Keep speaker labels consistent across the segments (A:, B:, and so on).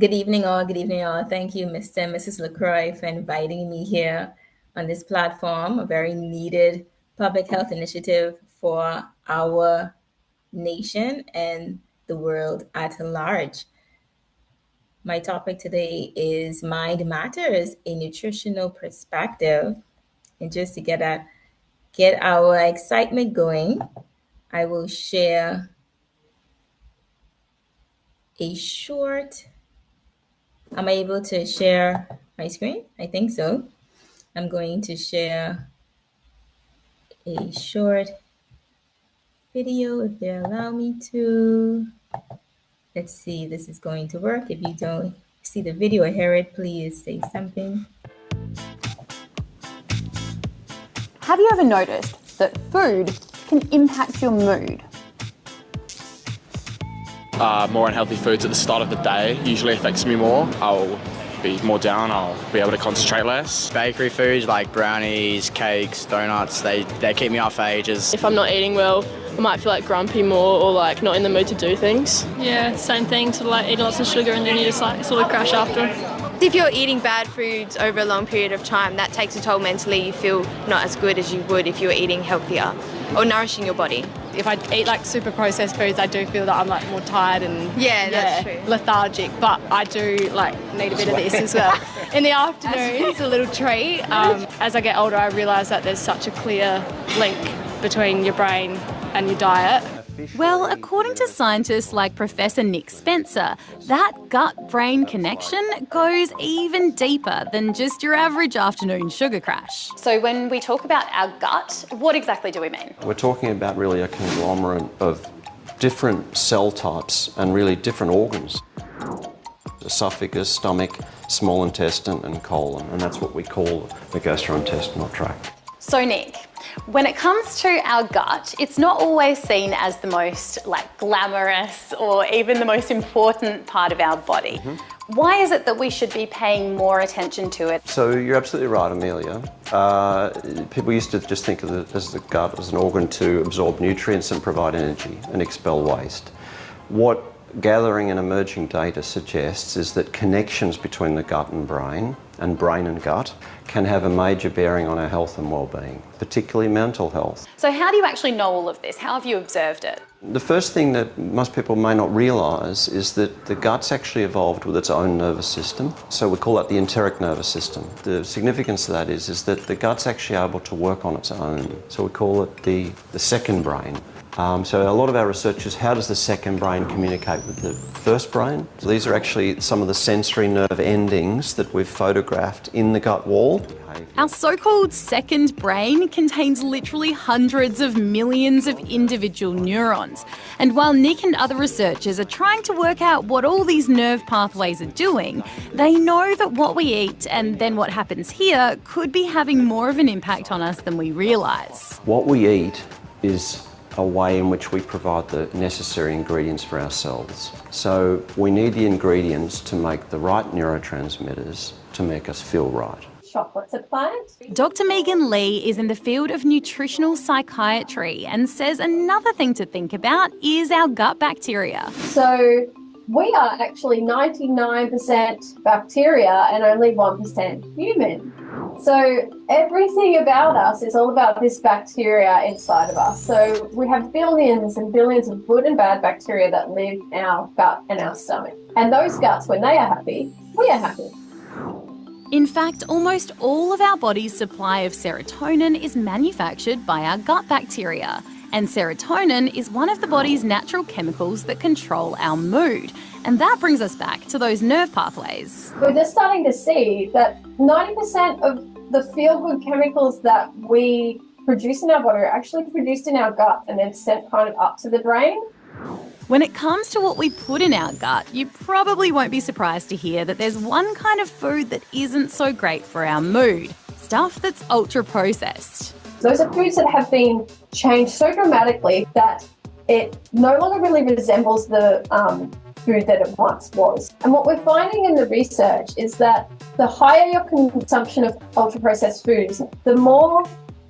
A: Good evening, all. Good evening, all. Thank you, Mr. and Mrs. LaCroix, for inviting me here on this platform, a very needed public health initiative for our nation and the world at large. My topic today is Mind Matters, a nutritional perspective. And just to get our excitement going, I will share a short. Am I able to share my screen? I think so. I'm going to share a short video if they allow me to. Let's see, this is going to work. If you don't see the video or hear it, please say something.
B: Have you ever noticed that food can impact your mood?
C: More unhealthy foods at the start of the day usually affects me more. I'll be more down, I'll be able to concentrate less.
D: Bakery foods like brownies, cakes, donuts, they keep me up for ages.
E: If I'm not eating well, I might feel like grumpy more or like not in the mood to do things.
F: Yeah, same thing, sort of like eating lots of sugar and then you just like sort of crash after.
G: If you're eating bad foods over a long period of time, that takes a toll mentally. You feel not as good as you would if you were eating healthier or nourishing your body.
H: If I eat like super processed foods, I do feel that I'm like more tired and
G: that's true.
H: lethargic, but I do like need a bit of this as well. In the afternoon, it's a little treat. As I get older, I realise that there's such a clear link between your brain and your diet.
B: Well, according to scientists like Professor Nick Spencer, that gut-brain connection goes even deeper than just your average afternoon sugar crash. So when we talk about our gut, what exactly do we mean?
I: We're talking about really a conglomerate of different cell types and really different organs. Esophagus, stomach, small intestine and colon, and that's what we call the gastrointestinal tract.
B: So Nick, when it comes to our gut, it's not always seen as the most glamorous or even the most important part of our body. Why is it that we should be paying more attention to it?
I: So you're absolutely right, Amelia. People used to just think of the gut as an organ to absorb nutrients and provide energy and expel waste. What gathering and emerging data suggests is that connections between the gut and brain and gut can have a major bearing on our health and well-being, particularly mental health.
B: So how do you actually know all of this? How have you observed it?
I: The first thing that most people may not realise is that the gut's actually evolved with its own nervous system. So we call that the enteric nervous system. The significance of that is that the gut's actually able to work on its own. So we call it the second brain. So a lot of our research is how does the second brain communicate with the first brain? So these are actually some of the sensory nerve endings that we've photographed in the gut wall.
B: Our so-called second brain contains literally hundreds of millions of individual neurons. And while Nick and other researchers are trying to work out what all these nerve pathways are doing, they know that what we eat and then what happens here could be having more of an impact on us than we realise.
I: What we eat is a way in which we provide the necessary ingredients for our cells. So we need the ingredients to make the right neurotransmitters to make us feel right.
J: Chocolate's a plant.
B: Dr. Megan Lee is in the field of nutritional psychiatry and says another thing to think about is our gut bacteria.
J: So we are actually 99% bacteria and only 1% human. So everything about us is all about this bacteria inside of us. So we have billions and billions of good and bad bacteria that live in our gut and our stomach. And those guts, when they are happy, we are happy.
B: In fact, almost all of our body's supply of serotonin is manufactured by our gut bacteria. And serotonin is one of the body's natural chemicals that control our mood. And that brings us back to those nerve pathways.
J: We're just starting to see that 90% of the feel-good chemicals that we produce in our body are actually produced in our gut and then sent kind of up to the brain.
B: When it comes to what we put in our gut, you probably won't be surprised to hear that there's one kind of food that isn't so great for our mood. Stuff that's ultra-processed.
J: Those are foods that have been changed so dramatically that it no longer really resembles the food that it once was. And what we're finding in the research is that the higher your consumption of ultra-processed foods, the more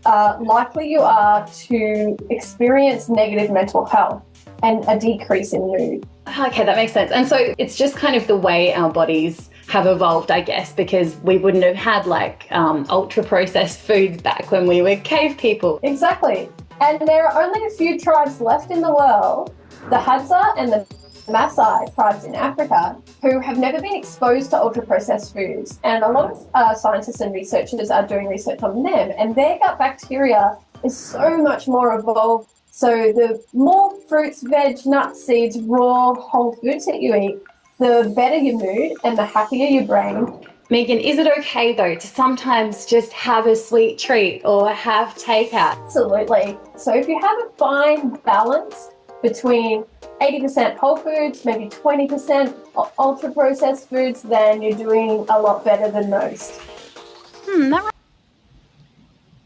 J: likely you are to experience negative mental health and a decrease in mood.
B: Okay, that makes sense. And so it's just kind of the way our bodies have evolved, I guess, because we wouldn't have had like ultra processed foods back when we were cave people.
J: Exactly. And there are only a few tribes left in the world, the Hadza and the Maasai tribes in Africa, who have never been exposed to ultra-processed foods. And a lot of scientists and researchers are doing research on them, and their gut bacteria is so much more evolved. So the more fruits, veg, nuts, seeds, raw, whole foods that you eat, the better your mood and the happier your brain.
B: Megan, is it okay though to sometimes just have a sweet treat or have takeout?
J: Absolutely. So if you have a fine balance between 80% whole foods, maybe 20% ultra processed foods, then you're doing a lot better than most.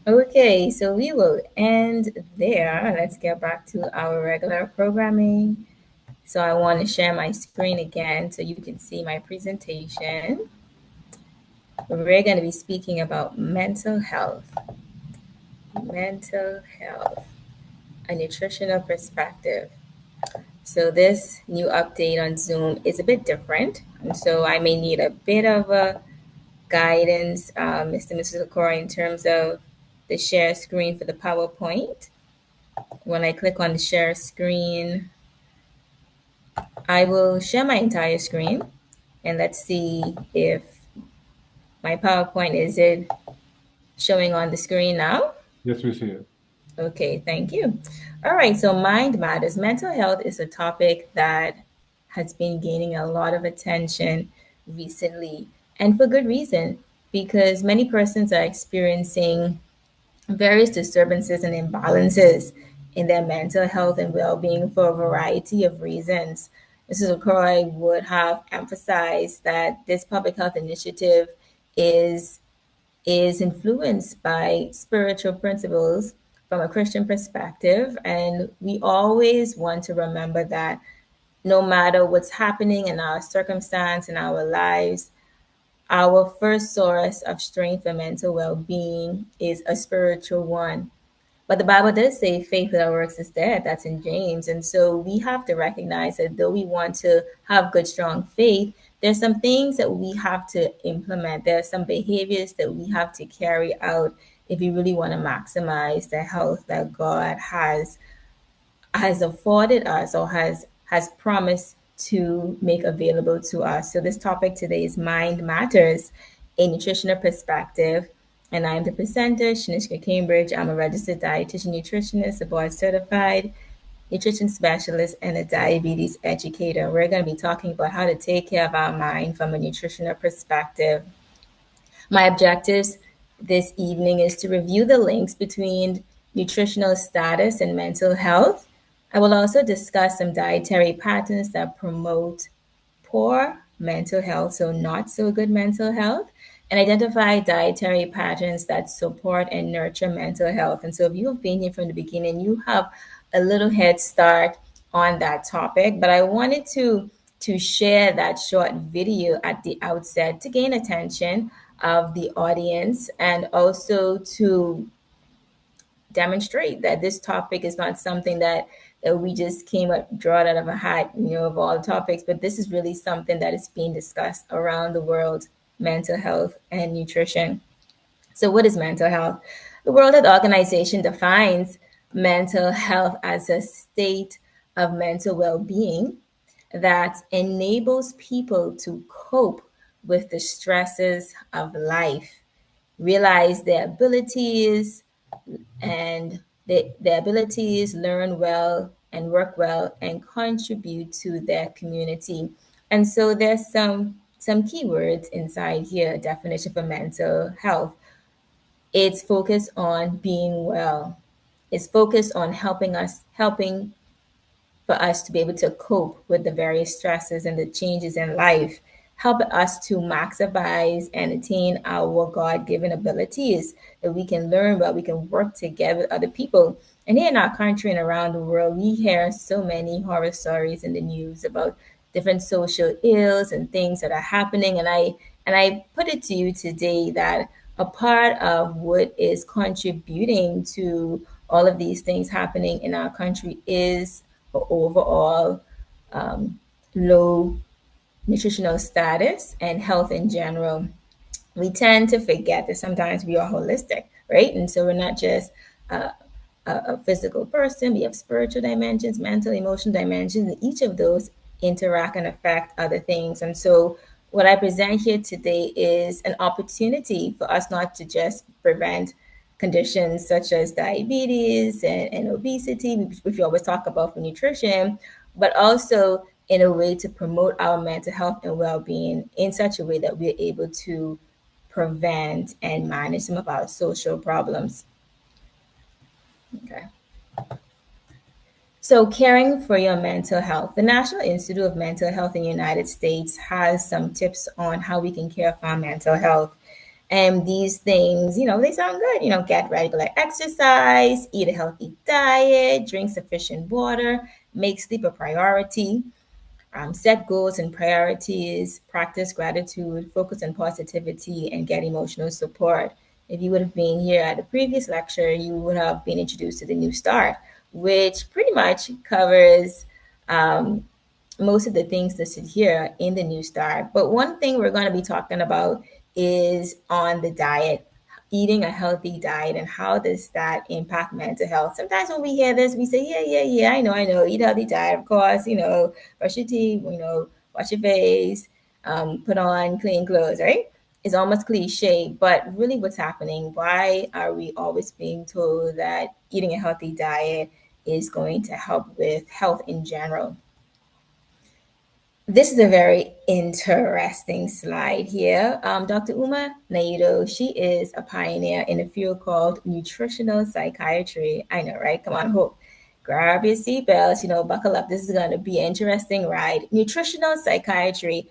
A: Okay, so we will end there. Let's get back to our regular programming. So I want to share my screen again so you can see my presentation. We're going to be speaking about mental health. Mental health, a nutritional perspective. So this new update on Zoom is a bit different. And so I may need a bit of a guidance, Mr. and Mrs. Okora, in terms of the share screen for the PowerPoint. When I click on the share screen, I will share my entire screen, and let's see if my PowerPoint is it showing on the screen now.
K: Yes, we see it.
A: Okay, thank you. All right, so mind matters. Mental health is a topic that has been gaining a lot of attention recently, and for good reason, because many persons are experiencing various disturbances and imbalances in their mental health and well-being for a variety of reasons. Mrs. Okoroy would have emphasized that this public health initiative is is influenced by spiritual principles from a Christian perspective, and we always want to remember that no matter what's happening in our circumstance in our lives, our first source of strength and mental well-being is a spiritual one. But the Bible does say faith without works is dead. That's in James. And so we have to recognize that though we want to have good, strong faith, there's some things that we have to implement. There are some behaviors that we have to carry out if we really want to maximize the health that God has afforded us or has promised to make available to us. So this topic today is Mind Matters, a nutritional perspective. And I'm the presenter, Shanishka Cambridge. I'm a registered dietitian nutritionist, a board certified nutrition specialist, and a diabetes educator. We're going to be talking about how to take care of our mind from a nutritional perspective. My objectives this evening is to review the links between nutritional status and mental health. I will also discuss some dietary patterns that promote poor mental health, so not so good mental health, and identify dietary patterns that support and nurture mental health. And so if you have been here from the beginning, you have a little head start on that topic. But I wanted to share that short video at the outset to gain attention of the audience and also to demonstrate that this topic is not something that we just came up, draw it out of a hat, of all topics, but this is really something that is being discussed around the world, mental health and nutrition. So what is mental health? The World Health Organization defines mental health as a state of mental well-being that enables people to cope with the stresses of life, realize their abilities, and their abilities, learn well and work well, and contribute to their community. And so there's some keywords inside here, a definition for mental health. It's focused on being well. It's focused on helping for us to be able to cope with the various stresses and the changes in life, help us to maximize and attain our God-given abilities that we can learn well, we can work together with other people. And here in our country and around the world, we hear so many horror stories in the news about different social ills and things that are happening. And I put it to you today that a part of what is contributing to all of these things happening in our country is overall low nutritional status and health in general, we tend to forget that sometimes we are holistic, right? And so we're not just a, a physical person. We have spiritual dimensions, mental, emotional dimensions, and each of those interact and affect other things. And so what I present here today is an opportunity for us not to just prevent conditions such as diabetes and obesity, which we always talk about for nutrition, but also in a way to promote our mental health and well-being in such a way that we're able to prevent and manage some of our social problems. Okay. So, caring for your mental health. The National Institute of Mental Health in the United States has some tips on how we can care for our mental health. And these things, they sound good. Get regular exercise, eat a healthy diet, drink sufficient water, make sleep a priority, set goals and priorities, practice gratitude, focus on positivity, and get emotional support. If you would have been here at a previous lecture, you would have been introduced to the New Start, which pretty much covers most of the things listed here in the New Start. But one thing we're going to be talking about is on the diet, eating a healthy diet, and how does that impact mental health. Sometimes when we hear this, we say, yeah, I know, eat a healthy diet, of course, brush your teeth, wash your face, put on clean clothes, right? It's almost cliche, but really what's happening? Why are we always being told that eating a healthy diet is going to help with health in general? This is a very interesting slide here. Dr. Uma Naito, she is a pioneer in a field called nutritional psychiatry. I know, right? Come on, Hope. Grab your seatbelts, buckle up. This is going to be an interesting ride. Nutritional psychiatry.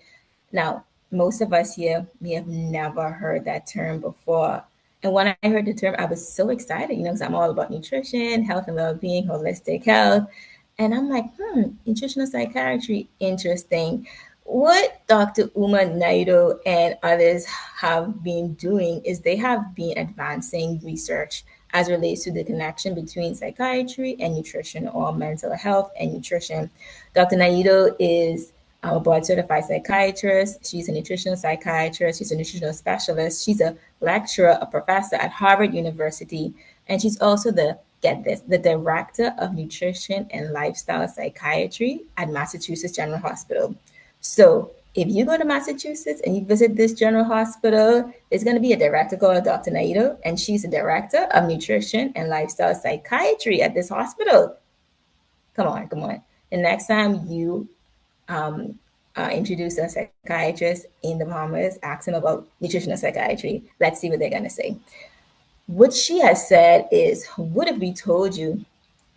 A: Now, most of us here, we have never heard that term before. And when I heard the term, I was so excited, because I'm all about nutrition, health and well-being, holistic health. And I'm like, nutritional psychiatry, interesting. What Dr. Uma Naito and others have been doing is they have been advancing research as relates to the connection between psychiatry and nutrition, or mental health and nutrition. Dr. Naito is a board certified psychiatrist. She's a nutritional psychiatrist. She's a nutritional specialist. She's a lecturer, a professor at Harvard University. And she's also get this, the director of nutrition and lifestyle psychiatry at Massachusetts General Hospital. So if you go to Massachusetts and you visit this general hospital, there's going to be a director called Dr. Naito, and she's a director of nutrition and lifestyle psychiatry at this hospital. Come on. The next time you introduce a psychiatrist in the Bahamas, ask them about nutritional psychiatry. Let's see what they're going to say. What she has said is, what if we told you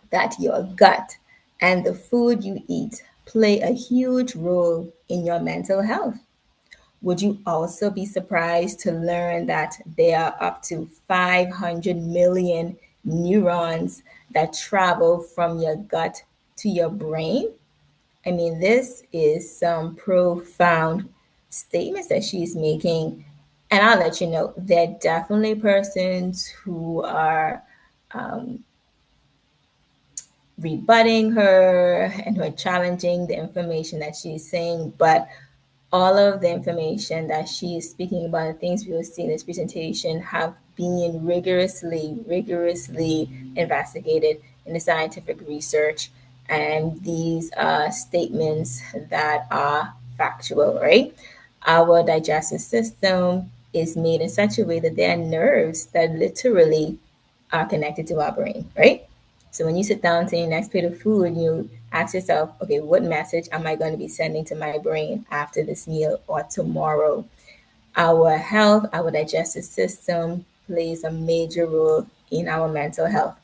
A: that your gut and the food you eat play a huge role in your mental health? Would you also be surprised to learn that there are up to 500 million neurons that travel from your gut to your brain? I mean, this is some profound statements that she's making. And I'll let you know, there are definitely persons who are rebutting her and who are challenging the information that she's saying. But all of the information that she is speaking about, the things we will see in this presentation, have been rigorously investigated in the scientific research. And these are statements that are factual, right? Our digestive system is made in such a way that there are nerves that literally are connected to our brain, right? So when you sit down to your next plate of food, you ask yourself, okay, what message am I going to be sending to my brain after this meal or tomorrow? Our health, our digestive system plays a major role in our mental health.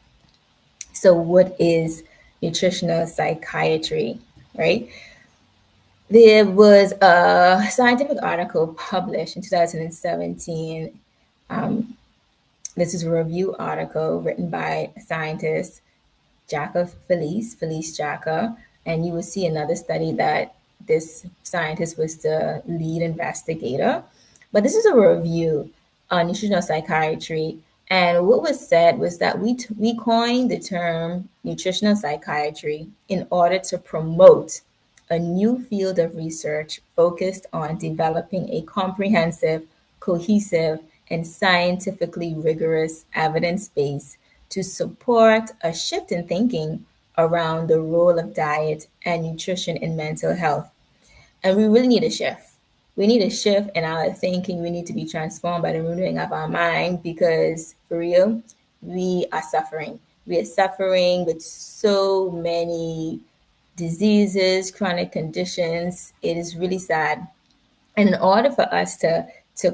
A: So what is nutritional psychiatry, right? There was a scientific article published in 2017. This is a review article written by a scientist, Felice Jacka, and you will see another study that this scientist was the lead investigator. But this is a review on nutritional psychiatry. And what was said was that we coined the term nutritional psychiatry in order to promote a new field of research focused on developing a comprehensive, cohesive, and scientifically rigorous evidence base to support a shift in thinking around the role of diet and nutrition in mental health. And we really need a shift. We need a shift in our thinking. We need to be transformed by the renewing of our mind because, for real, we are suffering. We are suffering with so many diseases, chronic conditions. It is really sad. And in order for us to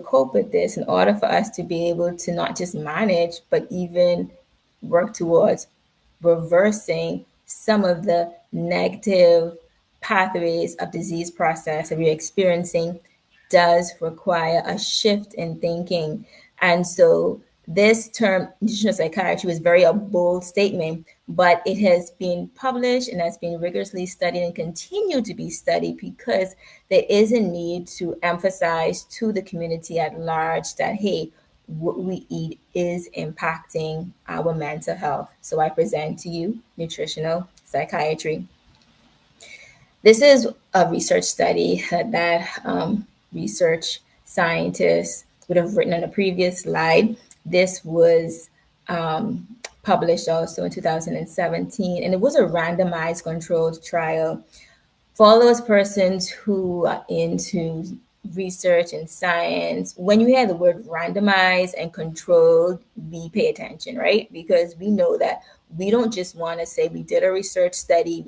A: cope with this, in order for us to be able to not just manage, but even work towards reversing some of the negative pathways of disease process that we're experiencing does require a shift in thinking. And so this term, nutritional psychiatry, was very a bold statement, but it has been published and has been rigorously studied and continue to be studied because there is a need to emphasize to the community at large that, hey, what we eat is impacting our mental health. So I present to you nutritional psychiatry. This is a research study that research scientists would have written on a previous slide. This was published also in 2017, and it was a randomized controlled trial for all those persons who are into research and science. When you hear the word randomized and controlled, we pay attention, right? Because we know that we don't just want to say we did a research study,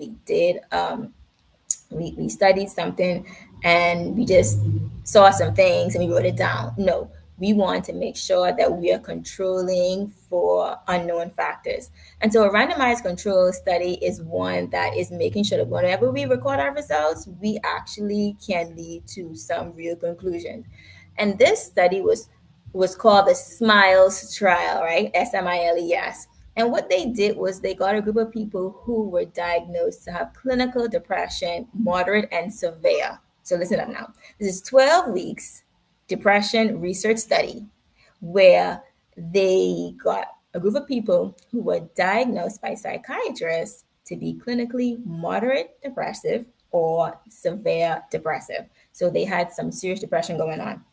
A: we studied something and we just saw some things and we wrote it down. No, we want to make sure that we are controlling for unknown factors. And so a randomized control study is one that is making sure that whenever we record our results, we actually can lead to some real conclusions. And this study was called the SMILES trial, right? SMILES. And what they did was they got a group of people who were diagnosed to have clinical depression, moderate and severe. So listen up now. This is 12 weeks depression research study where they got a group of people who were diagnosed by psychiatrists to be clinically moderate depressive or severe depressive. So they had some serious depression going on.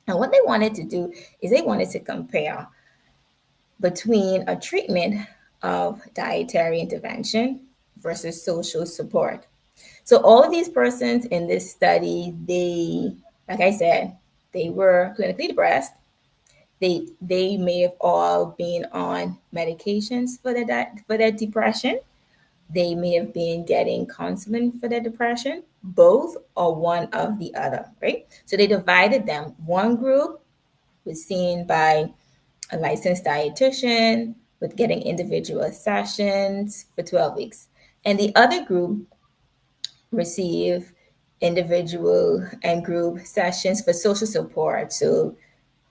A: And what they wanted to do is they wanted to compare between a treatment of dietary intervention versus social support. So all of these persons in this study, they, like I said, they were clinically depressed. They may have all been on medications for their depression. They may have been getting counseling for their depression, both or one of the other, right? So they divided them. One group was seen by a licensed dietitian with getting individual sessions for 12 weeks. And the other group receive individual and group sessions for social support. So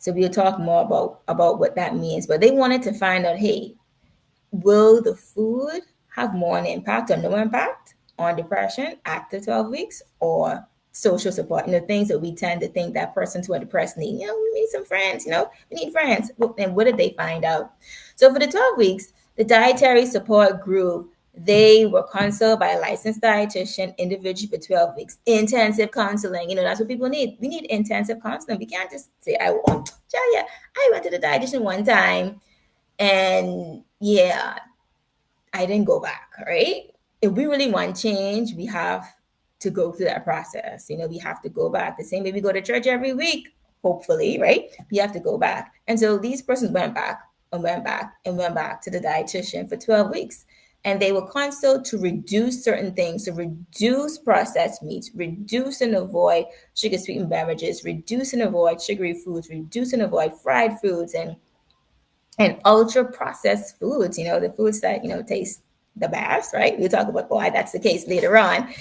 A: we'll talk more about what that means. But they wanted to find out, hey, will the food have more an impact or no impact on depression after 12 weeks or social support? Things that we tend to think that persons who are depressed need. We need some friends, we need friends. And what did they find out? So for the 12 weeks, the dietary support group, they were consulted by a licensed dietitian individually for 12 weeks. Intensive counseling, that's what people need. We need intensive counseling. We can't just say, I went to the dietitian one time and yeah, I didn't go back, right? If we really want change, we have to go through that process. We have to go back. The same way we go to church every week, hopefully, right? We have to go back. And so these persons went back and went back and went back to the dietitian for 12 weeks. And they were consulted to reduce certain things, to reduce processed meats, reduce and avoid sugar sweetened beverages, reduce and avoid sugary foods, reduce and avoid fried foods, and ultra processed foods, the foods that, taste the best, right? We'll talk about why that's the case later on.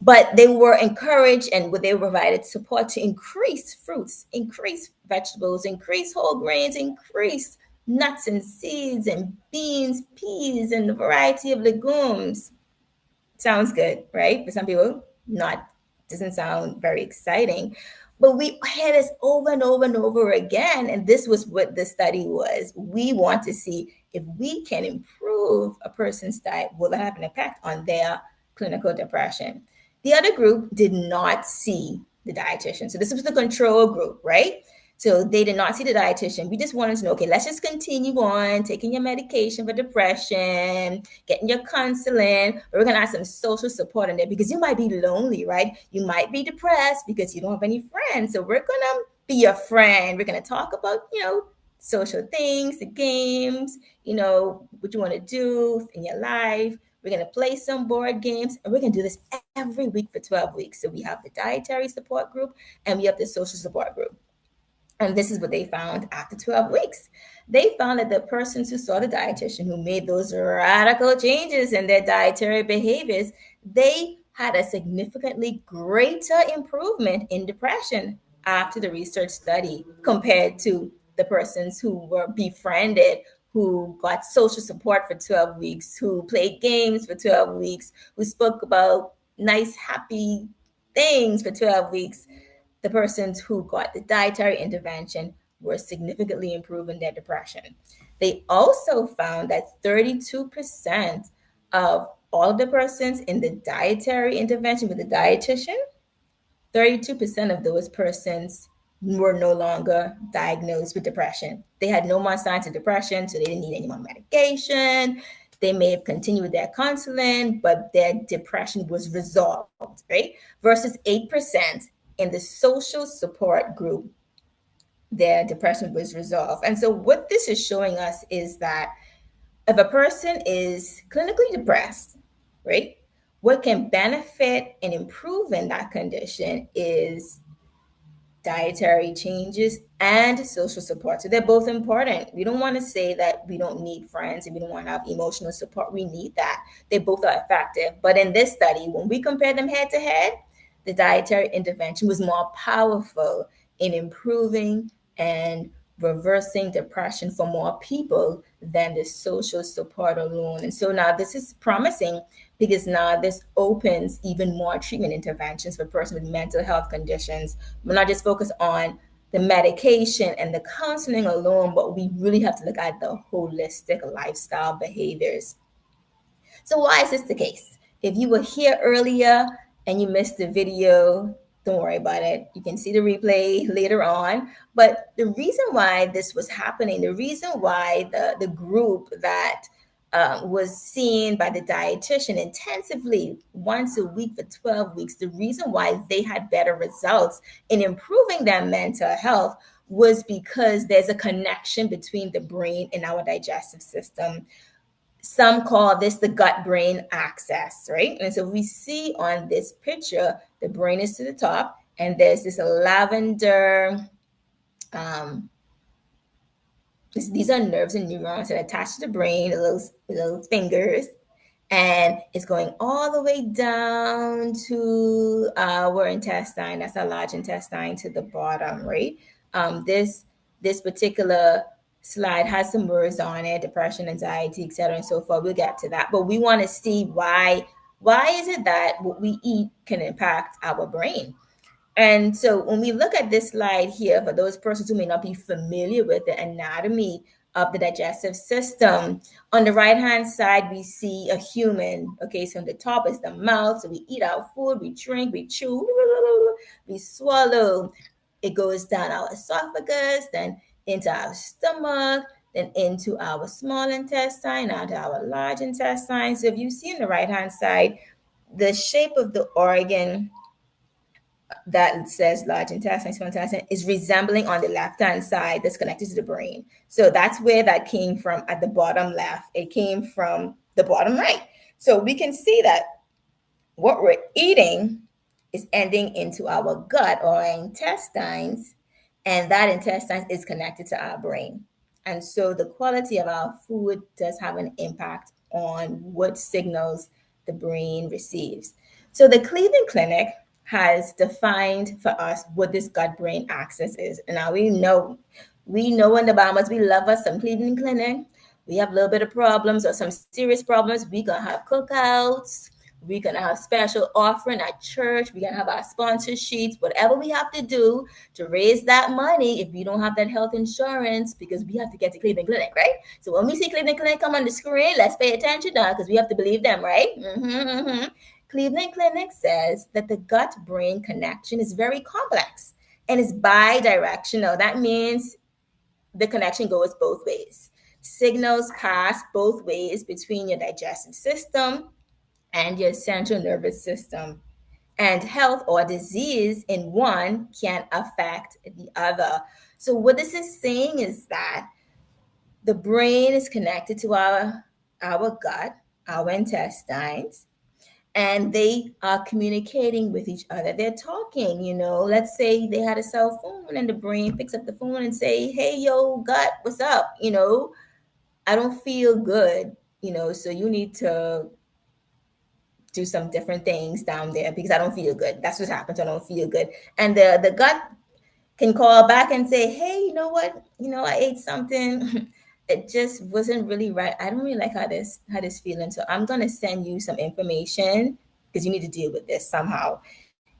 A: But they were encouraged and they were provided support to increase fruits, increase vegetables, increase whole grains, increase nuts and seeds and beans, peas, and a variety of legumes. Sounds good, right? For some people, not doesn't sound very exciting. But we had this over and over and over again. And this was what the study was. We want to see if we can improve a person's diet, will it have an impact on their clinical depression? The other group did not see the dietitian. So this was the control group, right? So they did not see the dietitian. We just wanted to know, okay, let's just continue on taking your medication for depression, getting your counseling. We're going to add some social support in there because you might be lonely, right? You might be depressed because you don't have any friends. So we're going to be your friend. We're going to talk about, social things, the games, what you want to do in your life. We're going to play some board games, and we're going to do this every week for 12 weeks. So we have the dietary support group and we have the social support group. And this is what they found after 12 weeks. They found that the persons who saw the dietitian, who made those radical changes in their dietary behaviors, they had a significantly greater improvement in depression after the research study compared to the persons who were befriended, who got social support for 12 weeks, who played games for 12 weeks, who spoke about nice, happy things for 12 weeks. The persons who got the dietary intervention were significantly improving their depression. They also found that 32% of all of the persons in the dietary intervention with the dietitian, 32% of those persons were no longer diagnosed with depression. They had no more signs of depression, so they didn't need any more medication. They may have continued with their counseling, but their depression was resolved, right? Versus 8% in the social support group, their depression was resolved. And so what this is showing us is that if a person is clinically depressed, right, what can benefit and improve in that condition is dietary changes and social support. So they're both important. We don't want to say that we don't need friends and we don't want to have emotional support. We need that. They both are effective. But in this study, when we compare them head to head, the dietary intervention was more powerful in improving and reversing depression for more people than the social support alone. And so now this is promising because now this opens even more treatment interventions for persons with mental health conditions. We're not just focused on the medication and the counseling alone, but we really have to look at the holistic lifestyle behaviors. So why is this the case? If you were here earlier and you missed the video, don't worry about it. You can see the replay later on. But the reason why this was happening, the reason why the group that was seen by the dietitian intensively once a week for 12 weeks, the reason why they had better results in improving their mental health was because there's a connection between the brain and our digestive system. Some call this the gut-brain axis, right? And so we see on this picture, the brain is to the top, and there's this lavender, these are nerves and neurons that attach to the brain, the little fingers, and it's going all the way down to our intestine. That's our large intestine to the bottom, right? This particular slide has some words on it: depression, anxiety, etc., and so forth. We'll get to that, but we want to see why is it that what we eat can impact our brain. And so when we look at this slide here, for those persons who may not be familiar with the anatomy of the digestive system, on the right-hand side, we see a human. Okay, so on the top is the mouth. So we eat our food, we drink, we chew, we swallow. It goes down our esophagus, then into our stomach, then into our small intestine, out to our large intestine. So if you see on the right-hand side, the shape of the organ that says large intestine, small intestine is resembling on the left-hand side that's connected to the brain. So that's where that came from at the bottom left. It came from the bottom right. So we can see that what we're eating is ending into our gut or our intestines, and that intestine is connected to our brain. And so the quality of our food does have an impact on what signals the brain receives. So the Cleveland Clinic has defined for us what this gut-brain axis is. And now we know in the Bahamas, we love us some Cleveland Clinic. We have a little bit of problems or some serious problems. We're going to have cookouts. We're going to have special offering at church. We're going to have our sponsor sheets, whatever we have to do to raise that money if we don't have that health insurance, because we have to get to Cleveland Clinic, right? So when we see Cleveland Clinic come on the screen, let's pay attention now because we have to believe them, right? Cleveland Clinic says that the gut brain connection is very complex and is bidirectional. That means the connection goes both ways. Signals pass both ways between your digestive system and your central nervous system. And health or disease in one can affect the other. So, what this is saying is that the brain is connected to our gut, our intestines, and they are communicating with each other. They're talking, let's say they had a cell phone and the brain picks up the phone and say, hey, yo, gut, what's up? I don't feel good, so you need to do some different things down there because I don't feel good. That's what happens. I don't feel good. And the gut can call back and say, hey, you know what? I ate something. It just wasn't really right. I don't really like how this feeling. So I'm gonna send you some information because you need to deal with this somehow.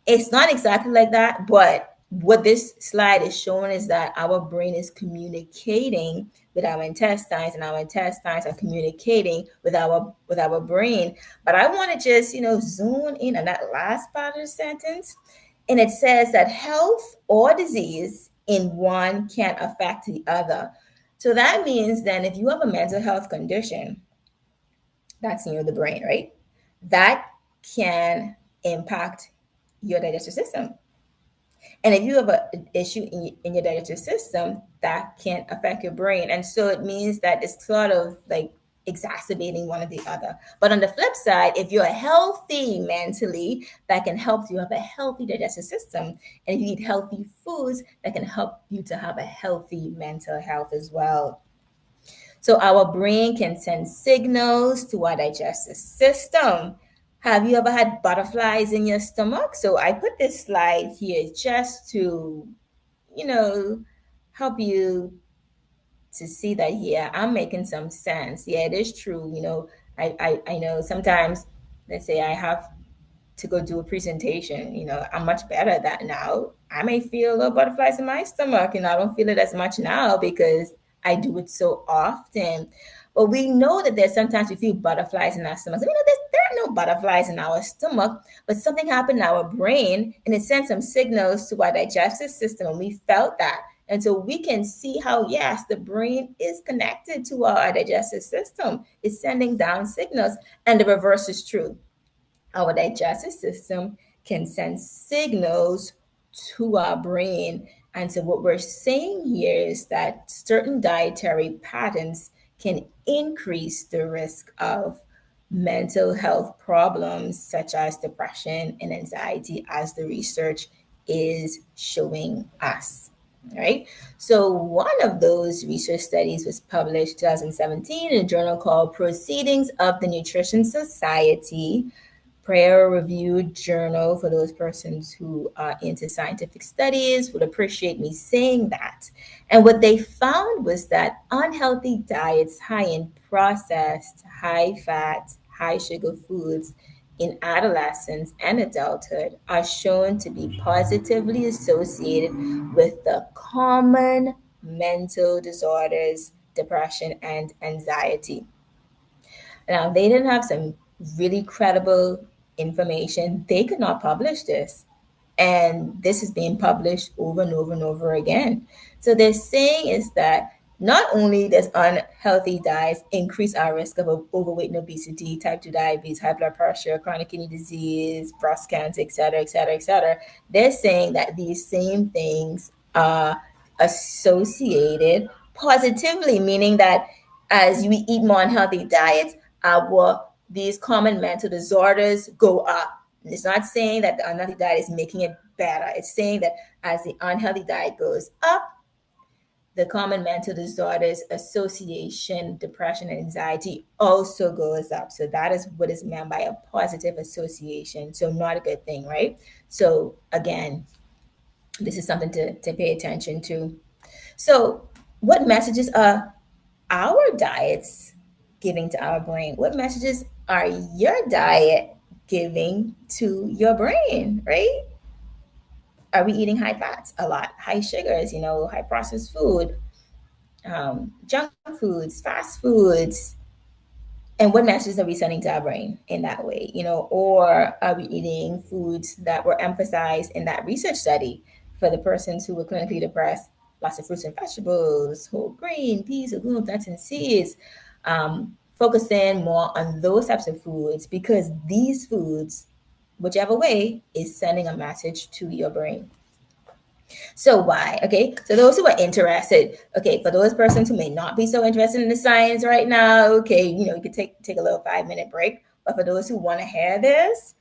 A: It's not exactly like that, but what this slide is showing is that our brain is communicating with our intestines, and our intestines are communicating with our brain. But I want to just, zoom in on that last part of the sentence. And it says that health or disease in one can affect the other. So that means then if you have a mental health condition, that's near the brain, right? That can impact your digestive system. And if you have an issue in your digestive system, that can affect your brain. And so it means that it's sort of like exacerbating one or the other. But on the flip side, if you're healthy mentally, that can help you have a healthy digestive system. And if you eat healthy foods, that can help you to have a healthy mental health as well. So our brain can send signals to our digestive system. Have you ever had butterflies in your stomach? So I put this slide here just to, you know, help you to see that, yeah, I'm making some sense. Yeah, it is true. I know sometimes, let's say I have to go do a presentation, I'm much better at that now. I may feel little butterflies in my stomach, I don't feel it as much now because I do it so often. But we know that there's sometimes we feel butterflies in our stomachs. There are no butterflies in our stomach, but something happened in our brain and it sent some signals to our digestive system, and we felt that. And so we can see how, yes, the brain is connected to our digestive system. It's sending down signals, and the reverse is true. Our digestive system can send signals to our brain. And so, what we're saying here is that certain dietary patterns can increase the risk of mental health problems such as depression and anxiety, as the research is showing us. Right. So one of those research studies was published 2017 in a journal called Proceedings of the Nutrition Society, prayer reviewed journal. For those persons who are into scientific studies would appreciate me saying that. And what they found was that unhealthy diets high in processed, high fat, high sugar foods in adolescence and adulthood are shown to be positively associated with the common mental disorders, depression, and anxiety. Now, they didn't have some really credible information. They could not publish this. And this is being published over and over and over again. So they're saying is that not only does unhealthy diets increase our risk of overweight and obesity, type 2 diabetes, high blood pressure, chronic kidney disease, breast cancer, et cetera, et cetera, et cetera, they're saying that these same things are associated positively, meaning that as we eat more unhealthy diets, our these common mental disorders go up. And it's not saying that the unhealthy diet is making it better. It's saying that as the unhealthy diet goes up, the common mental disorders association, depression, and anxiety also goes up. So that is what is meant by a positive association. So not a good thing, right? So again, this is something to pay attention to. So what messages are our diets giving to our brain? What messages are your diet giving to your brain, right? Are we eating high fats a lot, high sugars, high processed food, junk foods, fast foods? And what messages are we sending to our brain in that way? Or are we eating foods that were emphasized in that research study for the persons who were clinically depressed? Lots of fruits and vegetables, whole grain, peas, legumes, nuts, and seeds. Focusing more on those types of foods, because these foods, whichever way, is sending a message to your brain. So why? Okay. So those who are interested, okay, for those persons who may not be so interested in the science right now, okay, you could take a little 5-minute break. But for those who want to hear this,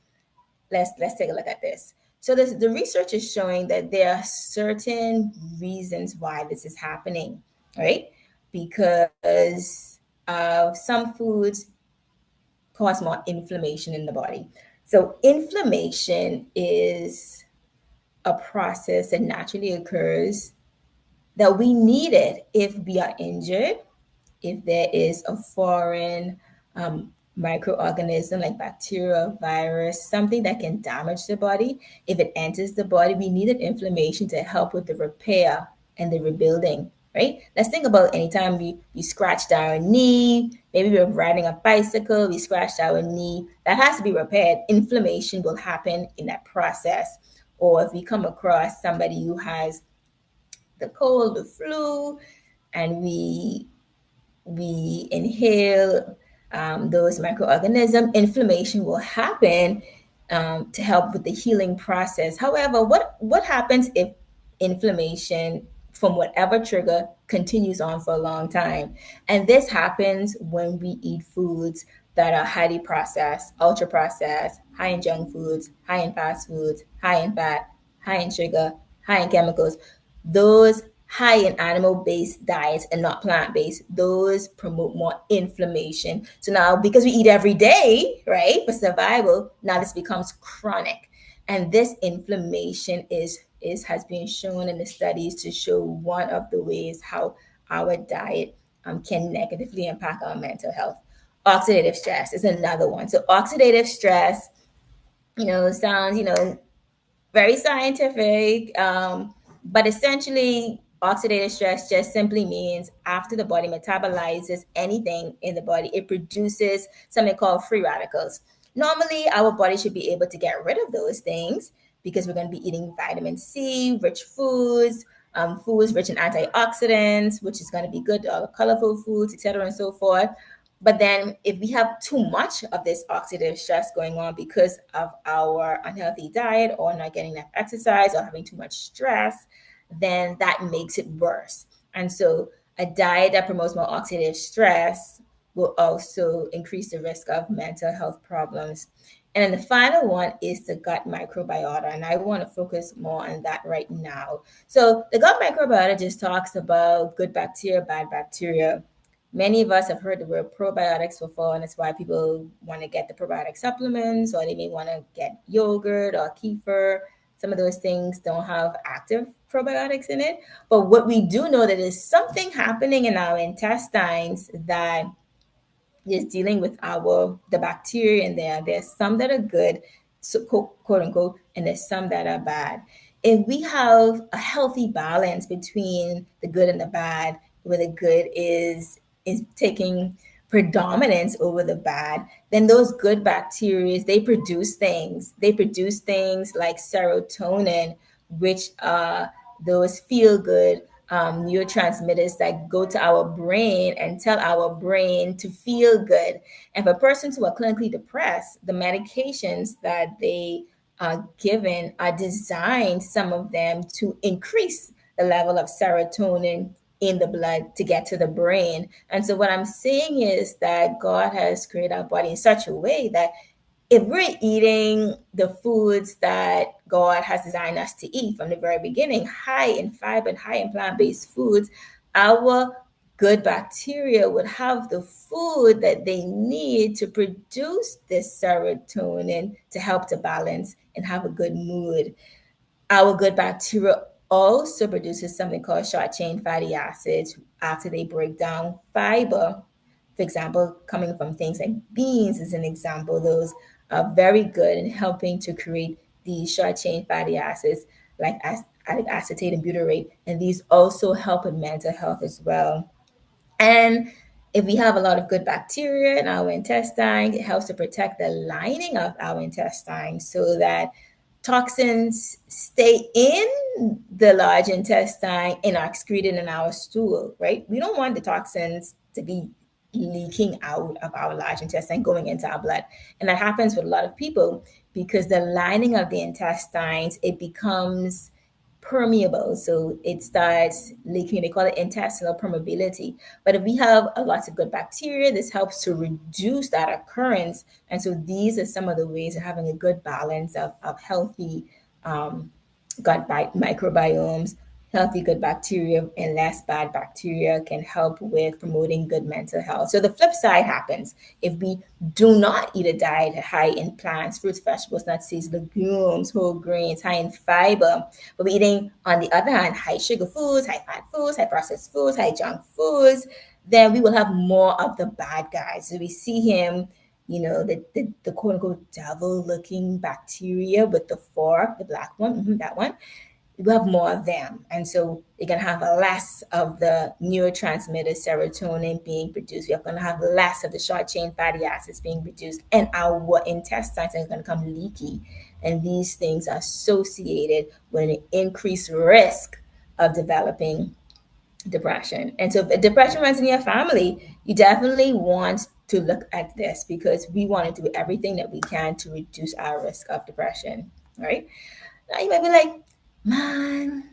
A: let's take a look at this. So the research is showing that there are certain reasons why this is happening, right? Because some foods cause more inflammation in the body. So inflammation is a process that naturally occurs, that we need it if we are injured, if there is a foreign microorganism like bacteria, virus, something that can damage the body. If it enters the body, we needed inflammation to help with the repair and the rebuilding, right? Let's think about anytime we scratched our knee, maybe we were riding a bicycle, we scratched our knee, that has to be repaired. Inflammation will happen in that process. Or if we come across somebody who has the cold, the flu, and we inhale those microorganisms, inflammation will happen to help with the healing process. However, what happens if inflammation from whatever trigger continues on for a long time? And this happens when we eat foods that are highly processed, ultra processed, high in junk foods, high in fast foods, high in fat, high in sugar, high in chemicals. Those high in animal-based diets and not plant-based, those promote more inflammation. So now, because we eat every day, right, for survival, now this becomes chronic. And this inflammation has been shown in the studies to show one of the ways how our diet can negatively impact our mental health. Oxidative stress is another one. So oxidative stress, sounds, very scientific, but essentially, oxidative stress just simply means after the body metabolizes anything in the body, it produces something called free radicals. Normally, our body should be able to get rid of those things because we're going to be eating vitamin C, rich foods, foods rich in antioxidants, which is going to be good, colorful foods, etc., and so forth. But then if we have too much of this oxidative stress going on because of our unhealthy diet or not getting enough exercise or having too much stress, then that makes it worse. And so a diet that promotes more oxidative stress will also increase the risk of mental health problems. And then the final one is the gut microbiota. And I want to focus more on that right now. So the gut microbiota just talks about good bacteria, bad bacteria. Many of us have heard the word probiotics before, and that's why people want to get the probiotic supplements, or they may want to get yogurt or kefir. Some of those things don't have active probiotics in it. But what we do know, that is something happening in our intestines that is dealing with the bacteria in there. There's some that are good, so quote unquote, and there's some that are bad. If we have a healthy balance between the good and the bad, where the good is taking predominance over the bad, then those good bacteria, they produce things. They produce things like serotonin, which are those feel good neurotransmitters that go to our brain and tell our brain to feel good. And for persons who are clinically depressed, the medications that they are given are designed, some of them, to increase the level of serotonin in the blood to get to the brain. And so what I'm saying is that God has created our body in such a way that if we're eating the foods that God has designed us to eat from the very beginning, high in fiber and high in plant-based foods, our good bacteria would have the food that they need to produce this serotonin to help to balance and have a good mood. Our good bacteria also produces something called short chain fatty acids after they break down fiber. For example, coming from things like beans is an example. Those are very good in helping to create these short chain fatty acids like acetate and butyrate. And these also help with mental health as well. And If we have a lot of good bacteria in our intestine, it helps to protect the lining of our intestine so that toxins stay in the large intestine and are excreted in our stool, right? We don't want the toxins to be leaking out of our large intestine going into our blood. And that happens with a lot of people because the lining of the intestines, it becomes permeable. So it starts leaking. They call it intestinal permeability. But if we have a lot of good bacteria, this helps to reduce that occurrence. And so these are some of the ways of having a good balance of healthy um, gut microbiomes, healthy good bacteria, and less bad bacteria can help with promoting good mental health. So the flip side happens if we do not eat a diet high in plants, fruits, vegetables, nuts, seeds, legumes, whole grains, high in fiber, but we're eating, on the other hand, high sugar foods, high fat foods, high processed foods, high junk foods, then we will have more of the bad guys. So we see him, the quote unquote devil looking bacteria with the fork, the black one, that one. We have more of them. And so you're going to have less of the neurotransmitter serotonin being produced. You're going to have less of the short chain fatty acids being produced, and our intestines are going to become leaky. And these things are associated with an increased risk of developing depression. And so if depression runs in your family, you definitely want to look at this because we want to do everything that we can to reduce our risk of depression. All right. Now you might be like, man,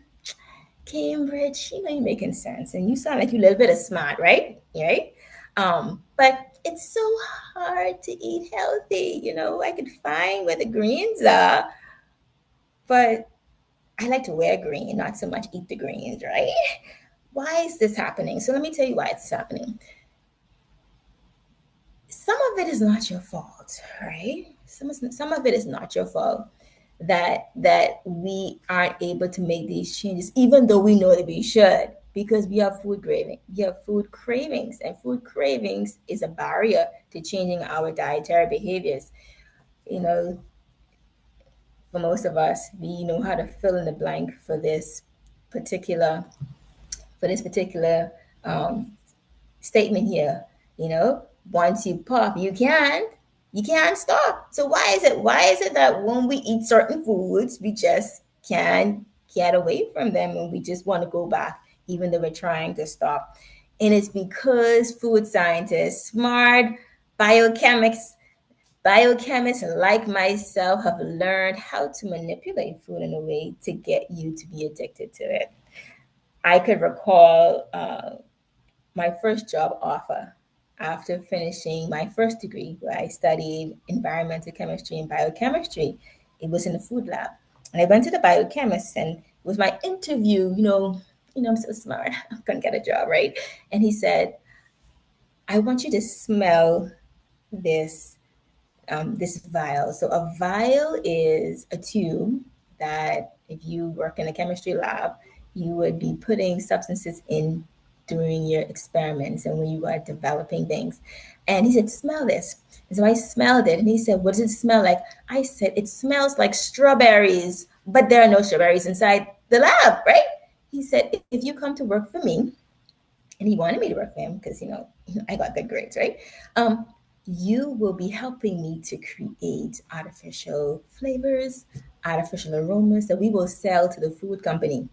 A: Cambridge, you're making sense. And you sound like you're a little bit of smart, right? Right? But it's so hard to eat healthy. I could find where the greens are, but I like to wear green, not so much eat the greens, right? Why is this happening? So let me tell you why it's happening. Some of it is not your fault, right? Some of it is not your fault that we aren't able to make these changes, even though we know that we should, because we have food craving. We have food cravings, and food cravings is a barrier to changing our dietary behaviors. You know, for most of us, we know how to fill in the blank particular for this particular um, statement here. Once you pop, you can't stop. So why is it that when we eat certain foods, we just can't get away from them and we just want to go back, even though we're trying to stop? And it's because food scientists, smart biochemists, biochemists like myself have learned how to manipulate food in a way to get you to be addicted to it. I could recall my first job offer after finishing my first degree, where I studied environmental chemistry and biochemistry. It was in the food lab. And I went to the biochemist, and it was my interview. I'm so smart. I'm going to get a job, right? And he said, I want you to smell this this vial. So a vial is a tube that if you work in a chemistry lab, you would be putting substances in during your experiments and when you are developing things. And he said, smell this. And so I smelled it and he said, what does it smell like? I said, it smells like strawberries, but there are no strawberries inside the lab, right? He said, if you come to work for me, and he wanted me to work for him because I got good grades, right? You will be helping me to create artificial flavors, artificial aromas that we will sell to the food company.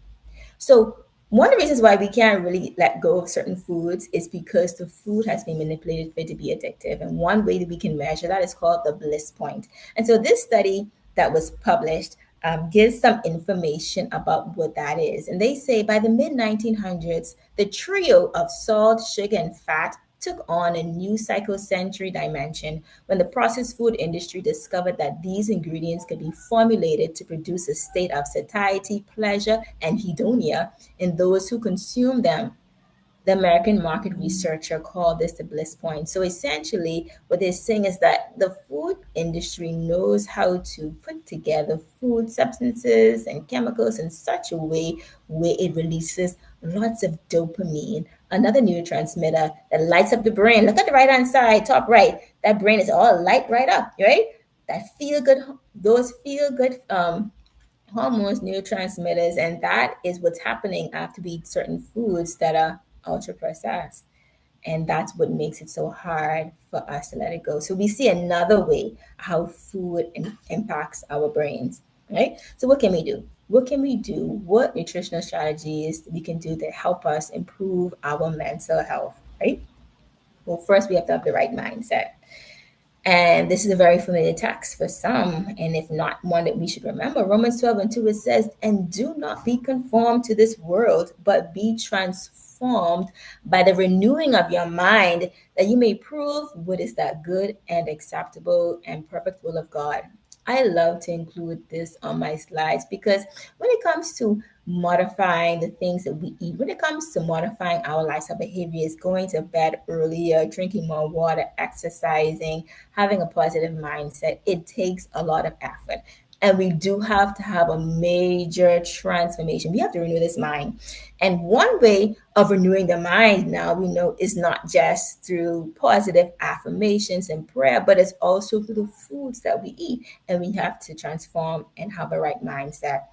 A: So one of the reasons why we can't really let go of certain foods is because the food has been manipulated for it to be addictive. And one way that we can measure that is called the bliss point. And so this study that was published gives some information about what that is. And they say by the mid 1900s, the trio of salt, sugar, and fat took on a new psychosensory dimension when the processed food industry discovered that these ingredients could be formulated to produce a state of satiety, pleasure, and hedonia in those who consume them. The American market researcher called this the bliss point. So essentially, what they're saying is that the food industry knows how to put together food substances and chemicals in such a way where it releases lots of dopamine, another neurotransmitter that lights up the brain. Look at the right hand side, top right. That brain is all light right up, right? Those feel good hormones, neurotransmitters, and that is what's happening after we eat certain foods that are ultra processed. And that's what makes it so hard for us to let it go. So we see another way how food impacts our brains, right? So what can we do? What can we do? What nutritional strategies we can do to help us improve our mental health, right? Well, first we have to have the right mindset. And this is a very familiar text for some, and if not one that we should remember. Romans 12 and 2, it says, "And do not be conformed to this world, but be transformed by the renewing of your mind, that you may prove what is that good and acceptable and perfect will of God." I love to include this on my slides because when it comes to modifying the things that we eat, when it comes to modifying our lifestyle behaviors, going to bed earlier, drinking more water, exercising, having a positive mindset, it takes a lot of effort. And we do have to have a major transformation. We have to renew this mind. And one way of renewing the mind now we know is not just through positive affirmations and prayer, but it's also through the foods that we eat. And we have to transform and have a right mindset.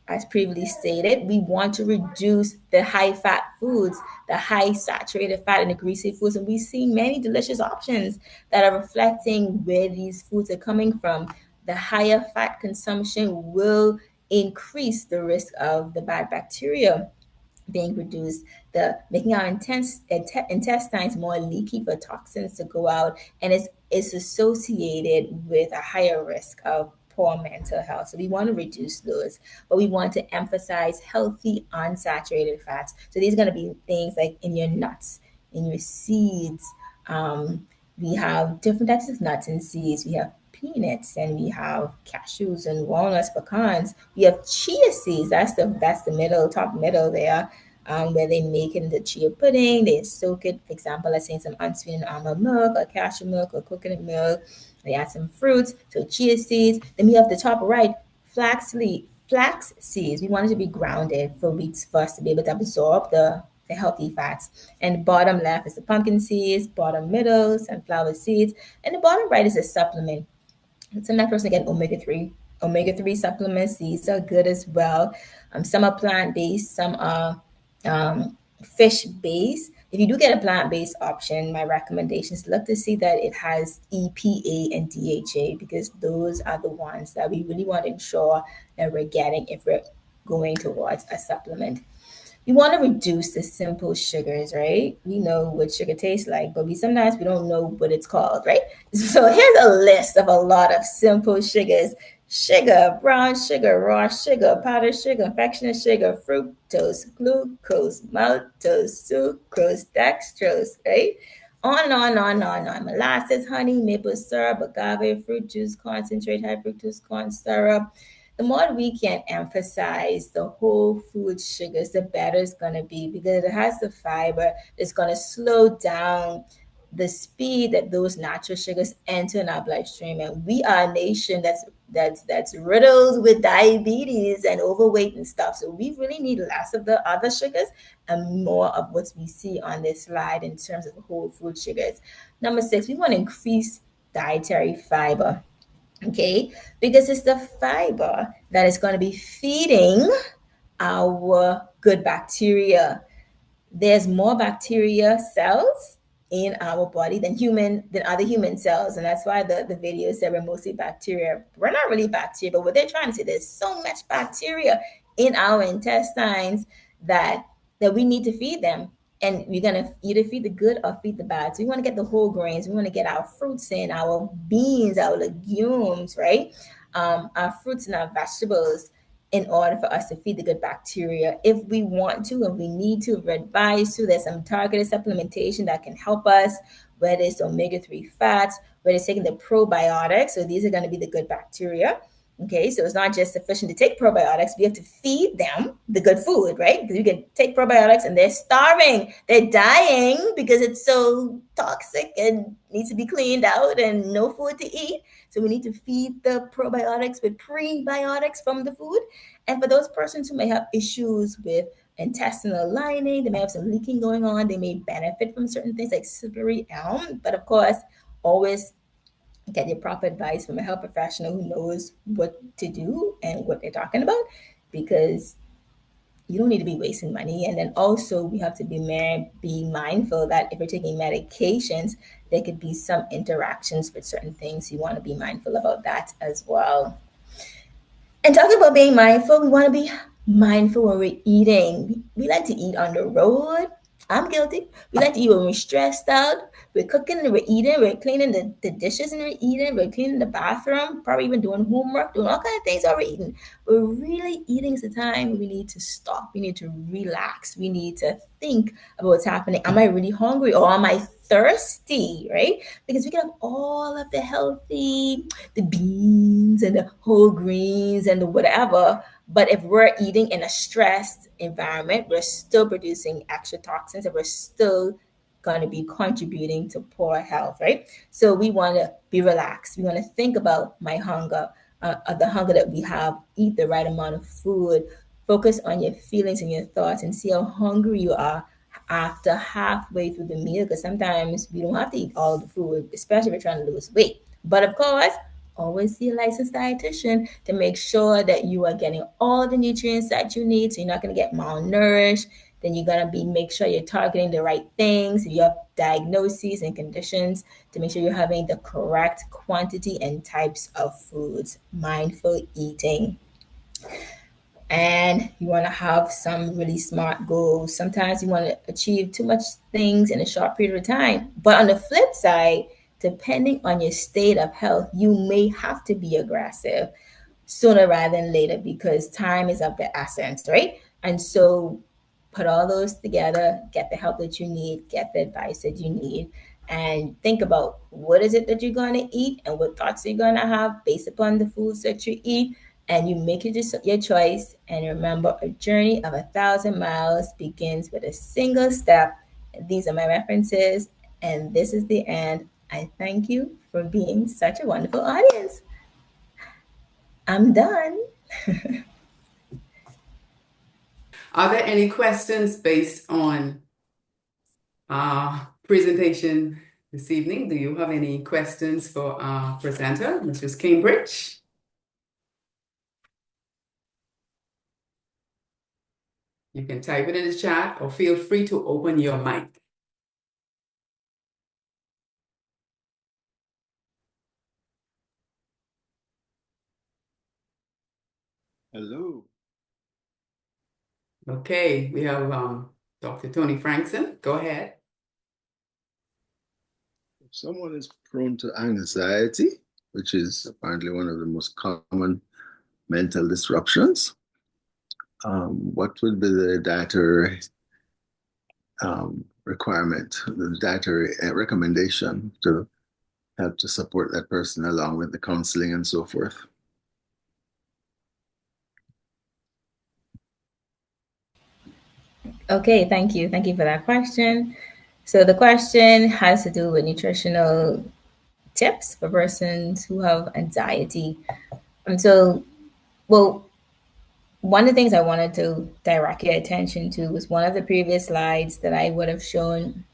A: As previously stated, we want to reduce the high fat foods, the high saturated fat and the greasy foods. And we see many delicious options that are reflecting where these foods are coming from. The higher fat consumption will increase the risk of the bad bacteria being produced, the making our intestines more leaky for toxins to go out, and it's associated with a higher risk of poor mental health. So we want to reduce those, but we want to emphasize healthy unsaturated fats. So these are going to be things like in your nuts, in your seeds. We have different types of nuts and seeds. We have peanuts and we have cashews and walnuts, pecans. We have chia seeds. That's the middle, top middle there, where they make it into chia pudding. They soak it, for example, let's say in some unsweetened almond milk or cashew milk or coconut milk. They add some fruits, so chia seeds. Then we have the top right, flax seeds. We want it to be grounded for us to be able to absorb the healthy fats. And bottom left is the pumpkin seeds, bottom middle, sunflower seeds, and the bottom right is a supplement. Some that person get omega 3 supplements. These are good as well. Some are plant based, some are fish based. If you do get a plant based option, my recommendation is look to see that it has EPA and DHA, because those are the ones that we really want to ensure that we're getting if we're going towards a supplement. We want to reduce the simple sugars, right? We know what sugar tastes like, but we don't know what it's called, right? So here's a list of a lot of simple sugars: sugar, brown sugar, raw sugar, powdered sugar, confectionate sugar, fructose, glucose, maltose, sucrose, dextrose, right? On and on and on and on and on. Molasses, honey, maple syrup, agave fruit juice concentrate, high fructose corn syrup. The more we can emphasize the whole food sugars, the better it's going to be, because it has the fiber. It's going to slow down the speed that those natural sugars enter in our bloodstream. And we are a nation that's riddled with diabetes and overweight and stuff. So we really need less of the other sugars and more of what we see on this slide in terms of whole food sugars. Number 6, we want to increase dietary fiber. Okay, because it's the fiber that is going to be feeding our good bacteria. There's more bacteria cells in our body than other human cells, and that's why the video said we're mostly bacteria. We're not really bacteria, but what they're trying to say, there's so much bacteria in our intestines that we need to feed them. And we're going to either feed the good or feed the bad. So we want to get the whole grains. We want to get our fruits in, our beans, our legumes, right? Our fruits and our vegetables, in order for us to feed the good bacteria. If we want to, and we need to, if we're advised to, there's some targeted supplementation that can help us, whether it's omega-3 fats, whether it's taking the probiotics. So these are going to be the good bacteria. Okay, so it's not just sufficient to take probiotics. We have to feed them the good food, right? Because you can take probiotics and they're starving. They're dying because it's so toxic and needs to be cleaned out and no food to eat. So we need to feed the probiotics with prebiotics from the food. And for those persons who may have issues with intestinal lining, they may have some leaking going on, they may benefit from certain things like celery elm. But of course, always get your proper advice from a health professional who knows what to do and what they're talking about, because you don't need to be wasting money. And then also we have to be mindful that if you're taking medications, there could be some interactions with certain things. You want to be mindful about that as well. And talking about being mindful, we want to be mindful when we're eating. We like to eat on the road. I'm guilty. We like to eat when we're stressed out. We're cooking and we're eating. We're cleaning the dishes and we're eating. We're cleaning the bathroom. Probably even doing homework, doing all kinds of things while we're eating. We're really eating the time we need to stop. We need to relax. We need to think about what's happening. Am I really hungry or am I thirsty? Right? Because we can have all of the healthy, the beans and the whole greens and the whatever. But if we're eating in a stressed environment, we're still producing extra toxins and we're still going to be contributing to poor health, right? So we want to be relaxed. We want to think about my hunger, the hunger that we have, eat the right amount of food, focus on your feelings and your thoughts, and see how hungry you are after halfway through the meal, because sometimes we don't have to eat all the food, especially if we're trying to lose weight. But of course, always see a licensed dietitian to make sure that you are getting all the nutrients that you need, so you're not going to get malnourished. Then you're going to be make sure you're targeting the right things. If you have diagnoses and conditions, to make sure you're having the correct quantity and types of foods. Mindful eating, and you want to have some really smart goals. Sometimes you want to achieve too much things in a short period of time. But on the flip side, depending on your state of health, you may have to be aggressive sooner rather than later because time is of the essence, right? And so put all those together, get the help that you need, get the advice that you need, and think about what is it that you're going to eat and what thoughts you're going to have based upon the foods that you eat. And you make it just your choice. And remember, a journey of 1,000 miles begins with a single step. These are my references, and this is the end. I thank you for being such a wonderful audience. I'm done.
K: Are there any questions based on our presentation this evening? Do you have any questions for our presenter, Mrs. Cambridge? You can type it in the chat or feel free to open your mic.
L: Hello.
K: Okay, we have Dr. Tony Frankson. Go ahead.
L: If someone is prone to anxiety, which is apparently one of the most common mental disruptions, what would be the dietary requirement, the dietary recommendation to help to support that person along with the counseling and so forth?
A: Okay, thank you. Thank you for that question. So the question has to do with nutritional tips for persons who have anxiety. And so, well, one of the things I wanted to direct your attention to was one of the previous slides that I would have shown.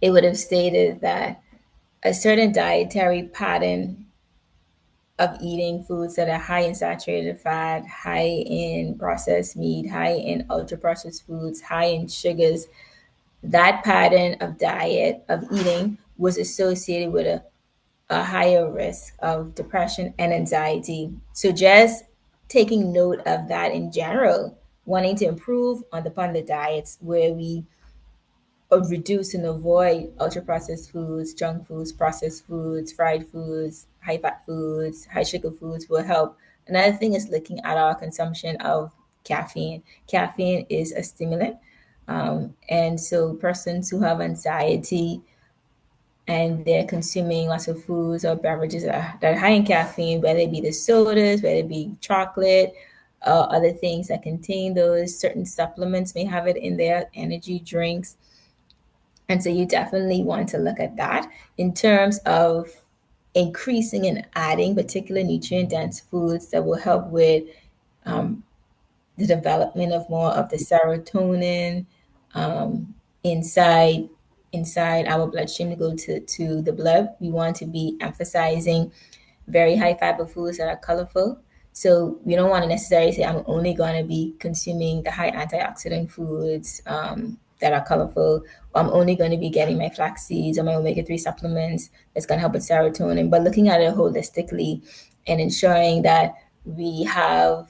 A: It would have stated that a certain dietary pattern of eating foods that are high in saturated fat, high in processed meat, high in ultra processed foods, high in sugars, that pattern of diet of eating was associated with a higher risk of depression and anxiety. So just taking note of that in general, wanting to improve upon the diets where we reduce and avoid ultra processed foods, junk foods, processed foods, fried foods, high fat foods, high sugar foods will help. Another thing is looking at our consumption of caffeine. Caffeine is a stimulant. And so persons who have anxiety and they're consuming lots of foods or beverages that are high in caffeine, whether it be the sodas, whether it be chocolate, other things that contain those, certain supplements may have it in their energy drinks. And so you definitely want to look at that in terms of increasing and adding particular nutrient dense foods that will help with um, the development of more of the serotonin um, inside our bloodstream to go to the blood. We want to be emphasizing very high fiber foods that are colorful. So we don't want to necessarily say I'm only going to be consuming the high antioxidant foods that are colorful. Or I'm only going to be getting my flax seeds or my omega-3 supplements that's going to help with serotonin. But looking at it holistically and ensuring that we have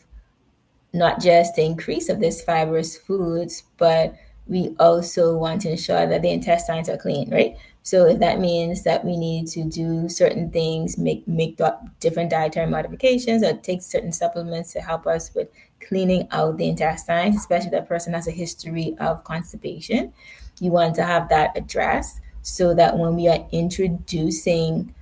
A: not just the increase of these fibrous foods, but we also want to ensure that the intestines are clean, right? So if that means that we need to do certain things, make different dietary modifications, or take certain supplements to help us with cleaning out the intestines, especially if that person has a history of constipation, you want to have that addressed so that when we are introducing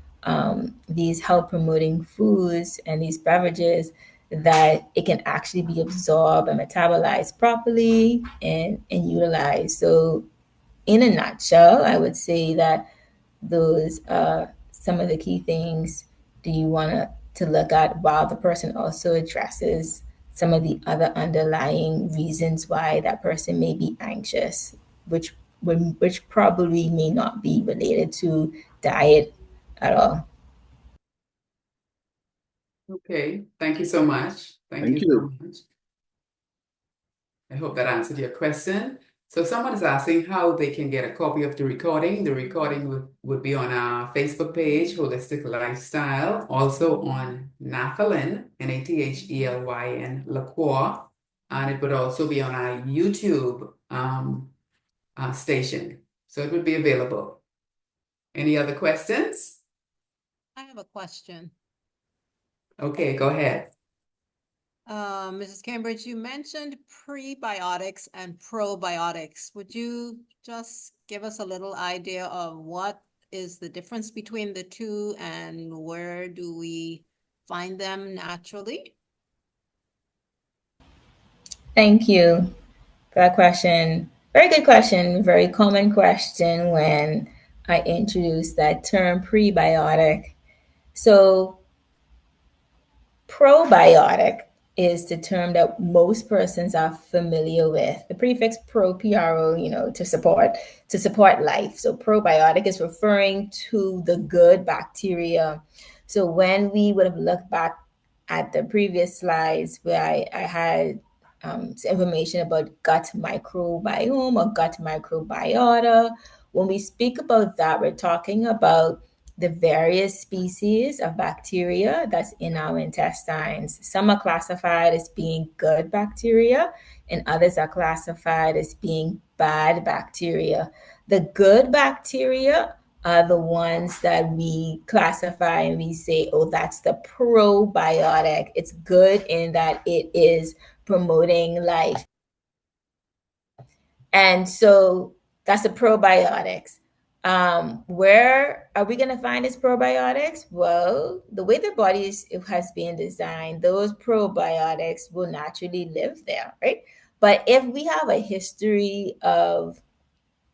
A: these health promoting foods and these beverages, that it can actually be absorbed and metabolized properly and utilized. So, in a nutshell, I would say that those are some of the key things do you want to look at while the person also addresses some of the other underlying reasons why that person may be anxious, which which probably may not be related to diet at all.
K: Okay, thank you so much. Thank
L: Thank
K: you so
L: you.
K: much. I hope that answered your question. So someone is asking how they can get a copy of the recording. The recording would be on our Facebook page, Holistic Lifestyle, also on Nathalyn, Nathelyn, Lacroix, and it would also be on our YouTube station. So it would be available. Any other questions?
M: I have a question.
K: Okay, go ahead.
M: Mrs. Cambridge, you mentioned prebiotics and probiotics. Would you just give us a little idea of what is the difference between the two and where do we find them naturally?
A: Thank you for that question. Very good question. Very common question when I introduce that term prebiotic. So, probiotic is the term that most persons are familiar with. The prefix pro, to support life. So probiotic is referring to the good bacteria. So when we would have looked back at the previous slides where I had some information about gut microbiome or gut microbiota, when we speak about that, we're talking about the various species of bacteria that's in our intestines. Some are classified as being good bacteria, and others are classified as being bad bacteria. The good bacteria are the ones that we classify and we say, oh, that's the probiotic. It's good in that it is promoting life. And so that's the probiotics. Where are we going to find these probiotics? Well, the way the has been designed, those probiotics will naturally live there, right? But if we have a history of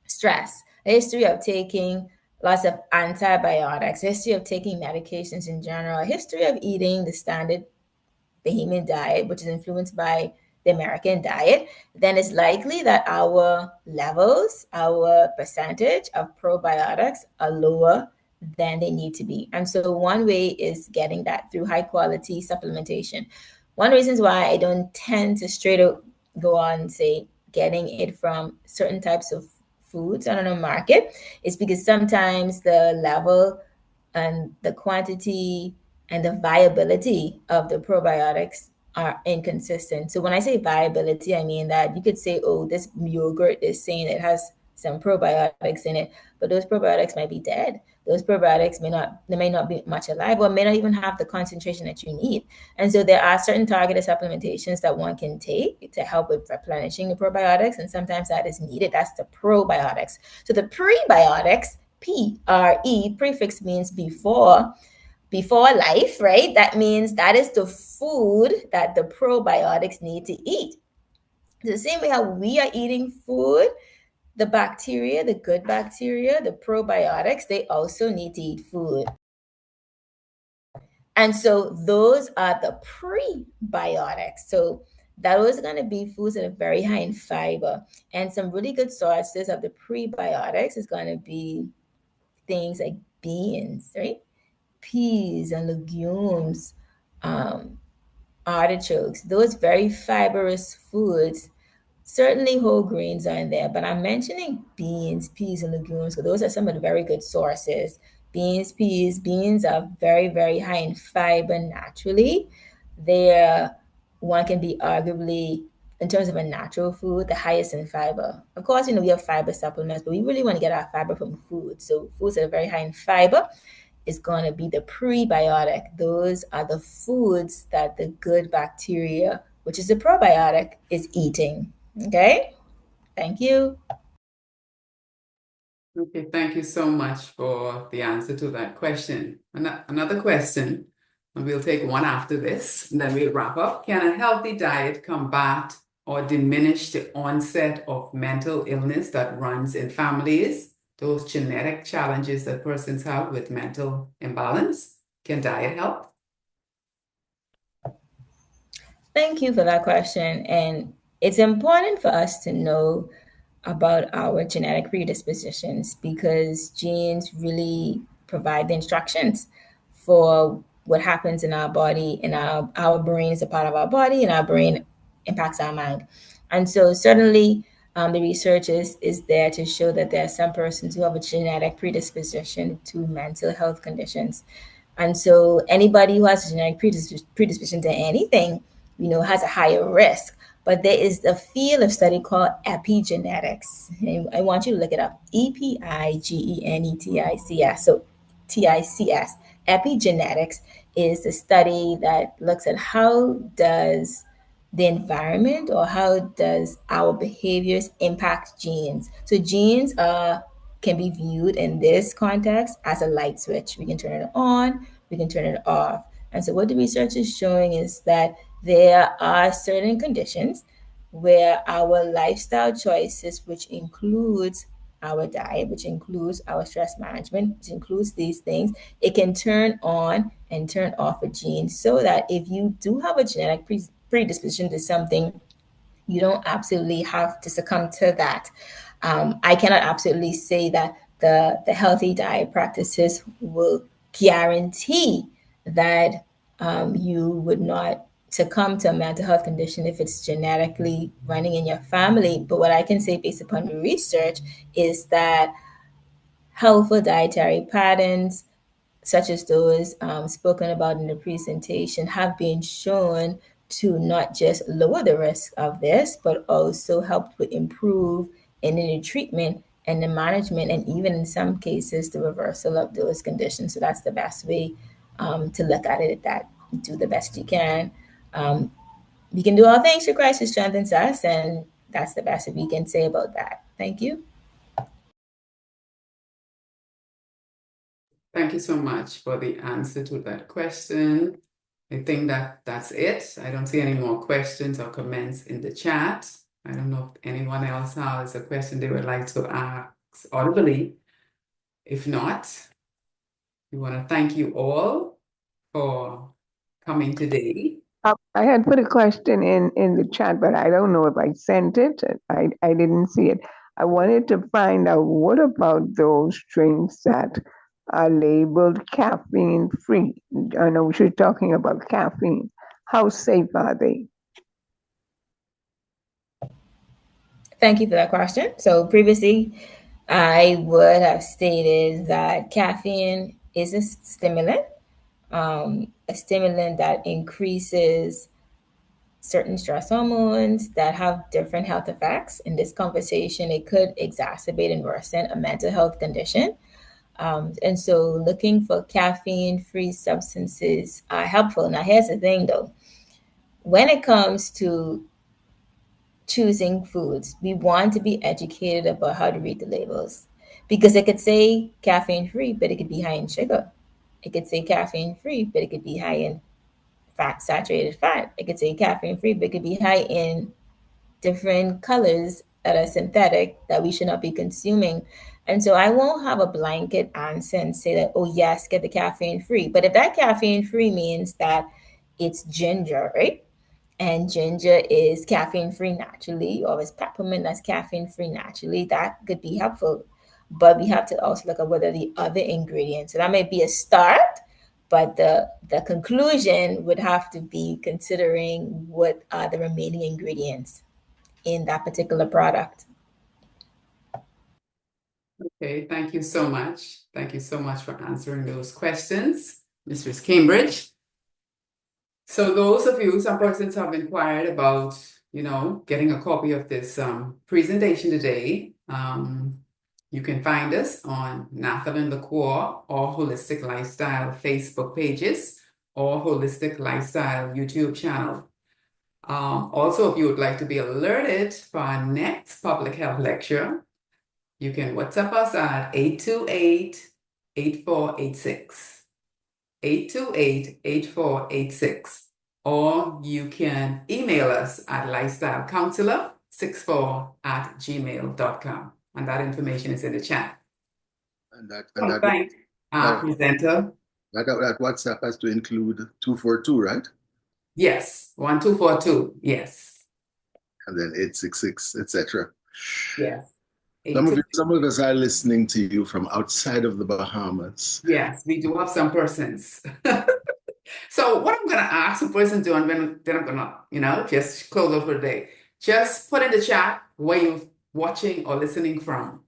A: stress, a history of taking lots of antibiotics, a history of taking medications in general, a history of eating the standard Bahamian diet, which is influenced by the American diet, then it's likely that our levels, our percentage of probiotics are lower than they need to be. And so one way is getting that through high quality supplementation. One of the reasons why I don't tend to straight up go on and say getting it from certain types of foods on a market is because sometimes the level and the quantity and the viability of the probiotics are inconsistent. So when I say viability, I mean that you could say, oh, this yogurt is saying it has some probiotics in it, but those probiotics might be dead. Those probiotics may not be much alive or may not even have the concentration that you need. And so there are certain targeted supplementations that one can take to help with replenishing the probiotics. And sometimes that is needed. That's the probiotics. So the prebiotics, PRE, prefix means before life, right? That means that is the food that the probiotics need to eat. The same way how we are eating food, the bacteria, the good bacteria, the probiotics, they also need to eat food. And so those are the prebiotics. So those are going to be foods that are very high in fiber. And some really good sources of the prebiotics is going to be things like beans, right? Peas and legumes, um, artichokes, those very fibrous foods. Certainly whole grains are in there, but I'm mentioning beans, peas, and legumes. So those are some of the very good sources. Beans are very, very high in fiber naturally. They're one can be arguably, in terms of a natural food, the highest in fiber. Of course, we have fiber supplements, but we really want to get our fiber from food. So foods that are very high in fiber is going to be the prebiotic. Those are the foods that the good bacteria, which is the probiotic, is eating. Okay? Thank you.
K: Okay, thank you so much for the answer to that question. Another question, and we'll take one after this, and then we'll wrap up. Can a healthy diet combat or diminish the onset of mental illness that runs in families? Those genetic challenges that persons have with mental imbalance? Can diet help?
A: Thank you for that question. And it's important for us to know about our genetic predispositions because genes really provide the instructions for what happens in our body, and our brain is a part of our body, and our brain impacts our mind. And so certainly the research is there to show that there are some persons who have a genetic predisposition to mental health conditions. And so anybody who has a genetic predisposition to anything, has a higher risk. But there is a field of study called epigenetics. And I want you to look it up. Epigenetics. So TICS. Epigenetics is the study that looks at how does the environment or how does our behaviors impact genes. So genes can be viewed in this context as a light switch. We can turn it on, we can turn it off. And so what the research is showing is that there are certain conditions where our lifestyle choices, which includes our diet, which includes our stress management, which includes these things, it can turn on and turn off a gene so that if you do have a genetic predisposition to something, you don't absolutely have to succumb to that. I cannot absolutely say that the healthy diet practices will guarantee that you would not succumb to a mental health condition if it's genetically running in your family. But what I can say based upon the research is that healthful dietary patterns, such as those spoken about in the presentation, have been shown to not just lower the risk of this, but also help to improve in the treatment and the management, and even in some cases, the reversal of those conditions. So that's the best way to look at it. That do the best you can. We can do all things through Christ who strengthens us, and that's the best we can say about that. Thank you.
K: Thank you so much for the answer to that question. I think that's it. I don't see any more questions or comments in the chat. I don't know if anyone else has a question they would like to ask audibly. If not, we want to thank you all for coming today.
N: I had put a question in the chat, but I don't know if I sent it. I didn't see it. I wanted to find out, what about those drinks that are labeled caffeine free? I know she's talking about caffeine. How safe are they?
A: Thank you for that question. So previously, I would have stated that caffeine is a stimulant that increases certain stress hormones that have different health effects. In this conversation, it could exacerbate and worsen a mental health condition. And so looking for caffeine-free substances are helpful. Now, here's the thing though. When it comes to choosing foods, we want to be educated about how to read the labels because it could say caffeine free, but it could be high in sugar. It could say caffeine free, but it could be high in fat, saturated fat. It could say caffeine free, but it could be high in different colors that are synthetic that we should not be consuming. And so I won't have a blanket answer and say that, oh, yes, get the caffeine free. But if that caffeine free means that it's ginger, right? And ginger is caffeine free naturally, or it's peppermint that's caffeine free naturally, that could be helpful. But we have to also look at what are the other ingredients. So that may be a start, but the conclusion would have to be considering what are the remaining ingredients in that particular product.
K: Okay, thank you so much. Thank you so much for answering those questions, Mrs. Cambridge. So those of you, some persons have inquired about, getting a copy of this presentation today. You can find us on Nathalie the Core or Holistic Lifestyle Facebook pages or Holistic Lifestyle YouTube channel. Also, if you would like to be alerted for our next public health lecture, you can WhatsApp us at 828-8486. 828-8486. Or you can email us at lifestylecounselor64@gmail.com. And that information is in the chat.
L: And that
K: presenter.
L: That WhatsApp has to include 242, right?
K: Yes, 1242. Yes.
L: And then 866, etc.
K: Yes.
L: Some of us are listening to you from outside of the Bahamas.
K: Yes, we do have some persons. So what I'm going to ask the person to, and then I'm going to, just close over the day. Just put in the chat where you're watching or listening from.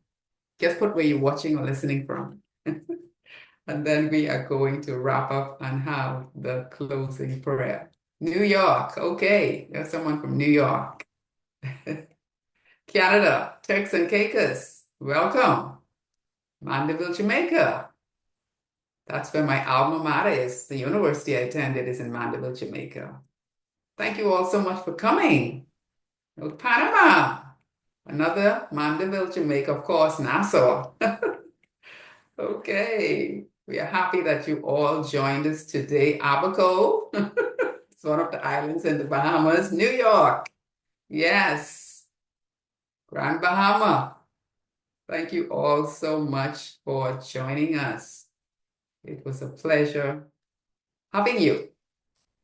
K: Just put where you're watching or listening from. And then we are going to wrap up and have the closing prayer. New York. Okay. There's someone from New York. Canada. Turks and Caicos. Welcome. Mandeville, Jamaica. That's where my alma mater is. The university I attended is in Mandeville, Jamaica. Thank you all so much for coming. Panama. Another Mandeville, Jamaica, of course, Nassau. Okay. We are happy that you all joined us today. Abaco. It's one of the islands in the Bahamas. New York. Yes. Grand Bahama. Thank you all so much for joining us. It was a pleasure having you.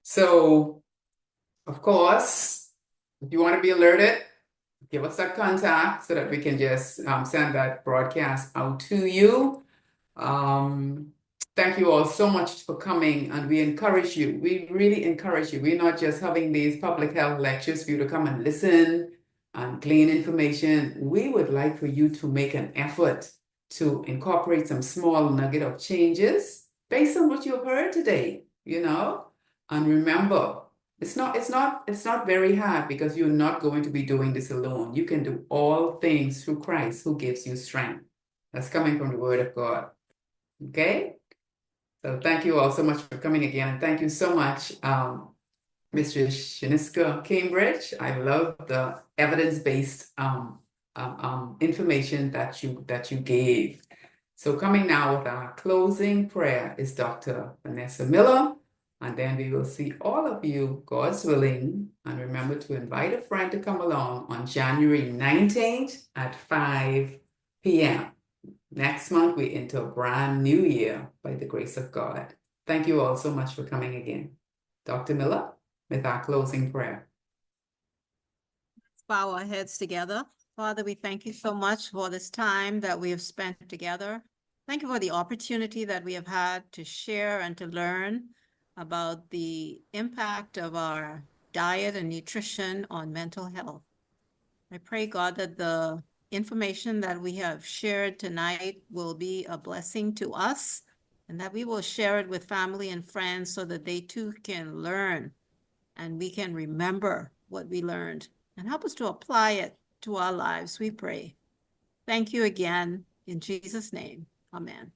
K: So, of course, if you want to be alerted, give us that contact so that we can just send that broadcast out to you. Thank you all so much for coming, and we encourage you. We really encourage you. We're not just having these public health lectures for you to come and listen and glean information. We would like for you to make an effort to incorporate some small nugget of changes based on what you've heard today, And remember, it's not very hard because you're not going to be doing this alone. You can do all things through Christ who gives you strength. That's coming from the Word of God. Okay? So thank you all so much for coming again. And thank you so much, Mr. Shanishka Cambridge. I love the evidence-based information that you gave. So coming now with our closing prayer is Dr. Vanessa Miller. And then we will see all of you, God's willing. And remember to invite a friend to come along on January 19th at 5 p.m. Next month, we're into a brand new year by the grace of God. Thank you all so much for coming again. Dr. Miller, with our closing prayer.
M: Let's bow our heads together. Father, we thank you so much for this time that we have spent together. Thank you for the opportunity that we have had to share and to learn about the impact of our diet and nutrition on mental health. I pray, God, that the information that we have shared tonight will be a blessing to us and that we will share it with family and friends so that they too can learn and we can remember what we learned and help us to apply it to our lives, we pray. Thank you again. In Jesus' name, amen.